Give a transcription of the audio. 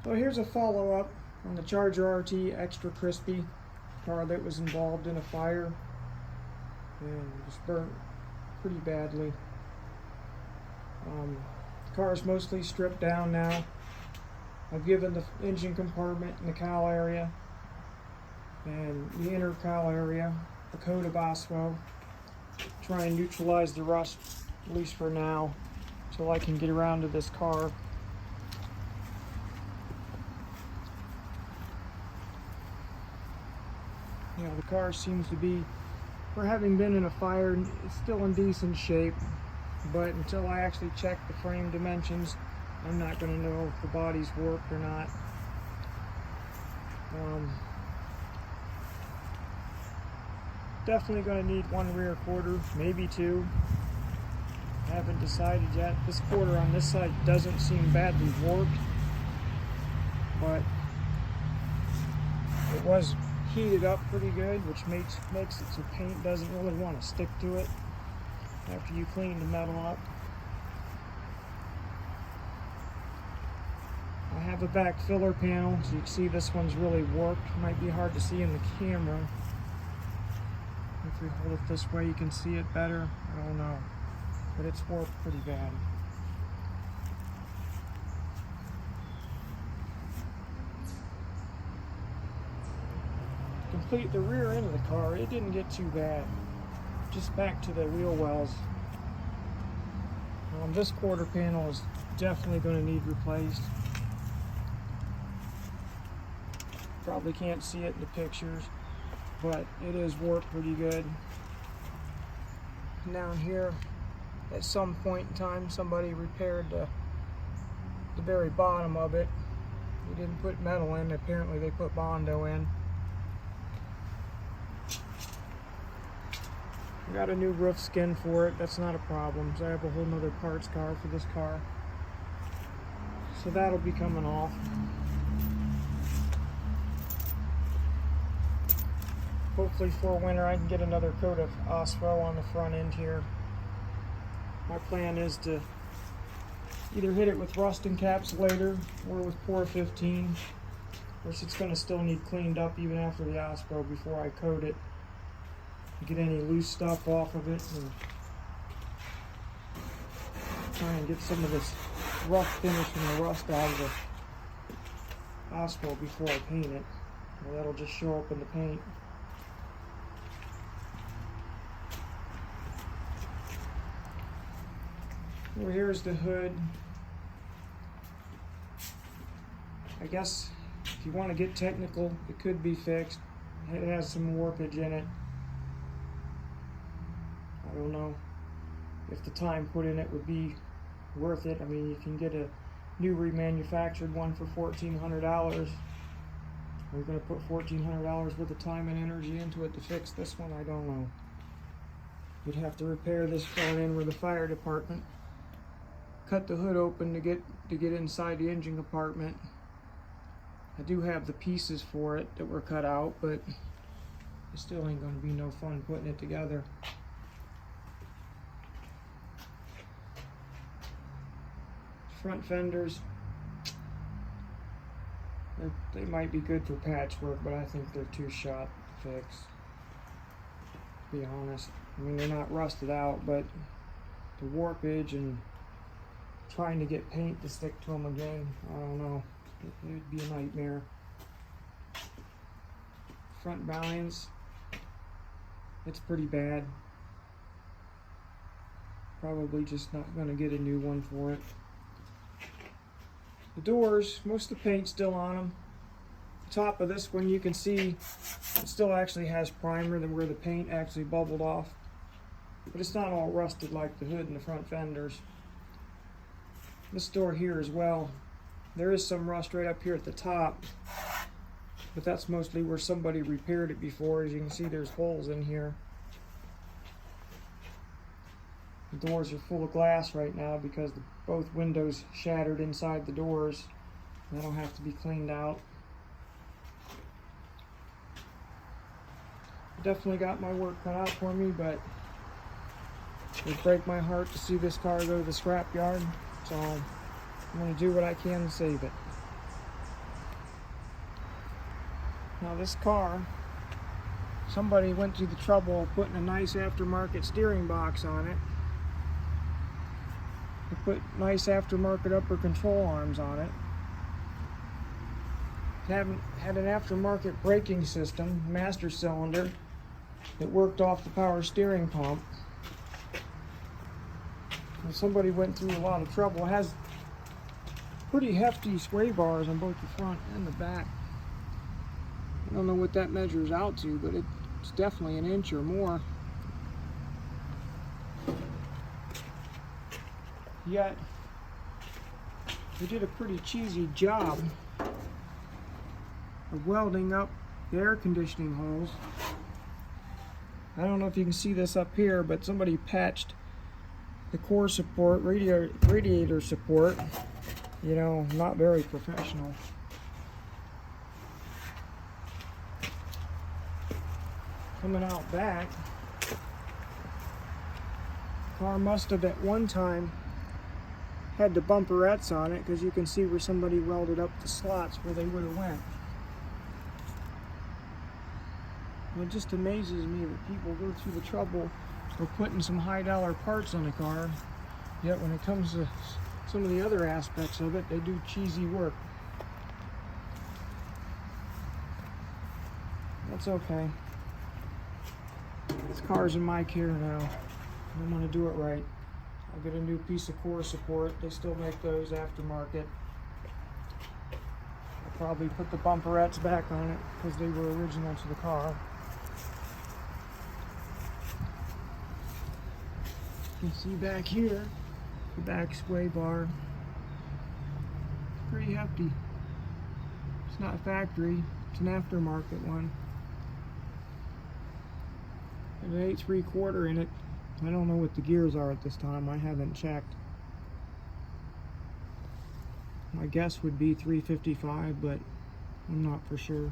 Well, here's a follow-up on the Charger RT Extra Crispy car that was involved in a fire and just burnt pretty badly. The car is mostly stripped down now. I've given the engine compartment and the cowl area and the inner cowl area a coat of Osmo, try and neutralize the rust, at least for now, till I can get around to this car. You know, the car seems to be, for having been in a fire, it's still in decent shape, but until I actually check the frame dimensions, I'm not going to know if the body's warped or not. Definitely going to need one rear quarter, maybe two. I haven't decided yet. This quarter on this side doesn't seem badly warped, but it was heated up pretty good, which makes it so paint doesn't really want to stick to it after you clean the metal up. I have a back filler panel, so you can see this one's really warped. Might be hard to see in the camera. If we hold it this way, you can see it better. I don't know, but it's warped pretty bad. Complete the rear end of the car, it didn't get too bad. Just back to the wheel wells. This quarter panel is definitely going to need replaced. Probably can't see it in the pictures, but it is warped pretty good. Down here, at some point in time, somebody repaired the very bottom of it. They didn't put metal in, apparently they put Bondo in. I got a new roof skin for it, that's not a problem. So I have a whole nother parts car for this car. So that'll be coming off. Hopefully for winter I can get another coat of Osmo on the front end here. My plan is to either hit it with rust encapsulator or with Por 15. Of course it's going to still need cleaned up even after the Osmo before I coat it. Get any loose stuff off of it and try and get some of this rough finish and the rust out of the Osmo before I paint it. Well, that'll just show up in the paint. Well, here's the hood. I guess if you want to get technical, it could be fixed. It has some warpage in it. I don't know if the time put in it would be worth it. I mean, you can get a new remanufactured one for $1,400. We're going to put $1,400 worth of time and energy into it to fix this one. I don't know. You'd have to repair this front end with the fire department. Cut the hood open to get inside the engine compartment. I do have the pieces for it that were cut out, but it still ain't going to be no fun putting it together. Front fenders, they might be good for patchwork, but I think they're too shot to fix, to be honest. I mean, they're not rusted out, but the warpage and trying to get paint to stick to them again, I don't know, it would be a nightmare. Front valance, it's pretty bad. Probably just not going to get a new one for it. The doors, most of the paint's still on them. The top of this one, you can see it still actually has primer than where the paint actually bubbled off. But it's not all rusted like the hood and the front fenders. This door here as well, there is some rust right up here at the top, but that's mostly where somebody repaired it before. As you can see, there's holes in here. The doors are full of glass right now because both windows shattered inside the doors. That'll have to be cleaned out. Definitely got my work cut out for me, but it would break my heart to see this car go to the scrap yard. So I'm going to do what I can to save it. Now this car, somebody went to the trouble of putting a nice aftermarket steering box on it. They put nice aftermarket upper control arms on it. Had an aftermarket braking system, master cylinder, that worked off the power steering pump. And somebody went through a lot of trouble. It has pretty hefty sway bars on both the front and the back. I don't know what that measures out to, but it's definitely an inch or more. Yet, they did a pretty cheesy job of welding up the air conditioning holes. I don't know if you can see this up here, but somebody patched the core support, radiator support. You know, not very professional. Coming out back, car must have at one time had the bumperettes on it, because you can see where somebody welded up the slots where they would have went. And it just amazes me that people go through the trouble of putting some high-dollar parts on a car, yet when it comes to some of the other aspects of it, they do cheesy work. That's okay. This car's in my care now. I'm going to do it right. I'll get a new piece of core support. They still make those aftermarket. I'll probably put the bumperettes back on it because they were original to the car. You can see back here, the back sway bar. It's pretty hefty. It's not factory, it's an aftermarket one. And an 8 3/4 in it. I don't know what the gears are at this time. I haven't checked. My guess would be 355, but I'm not for sure.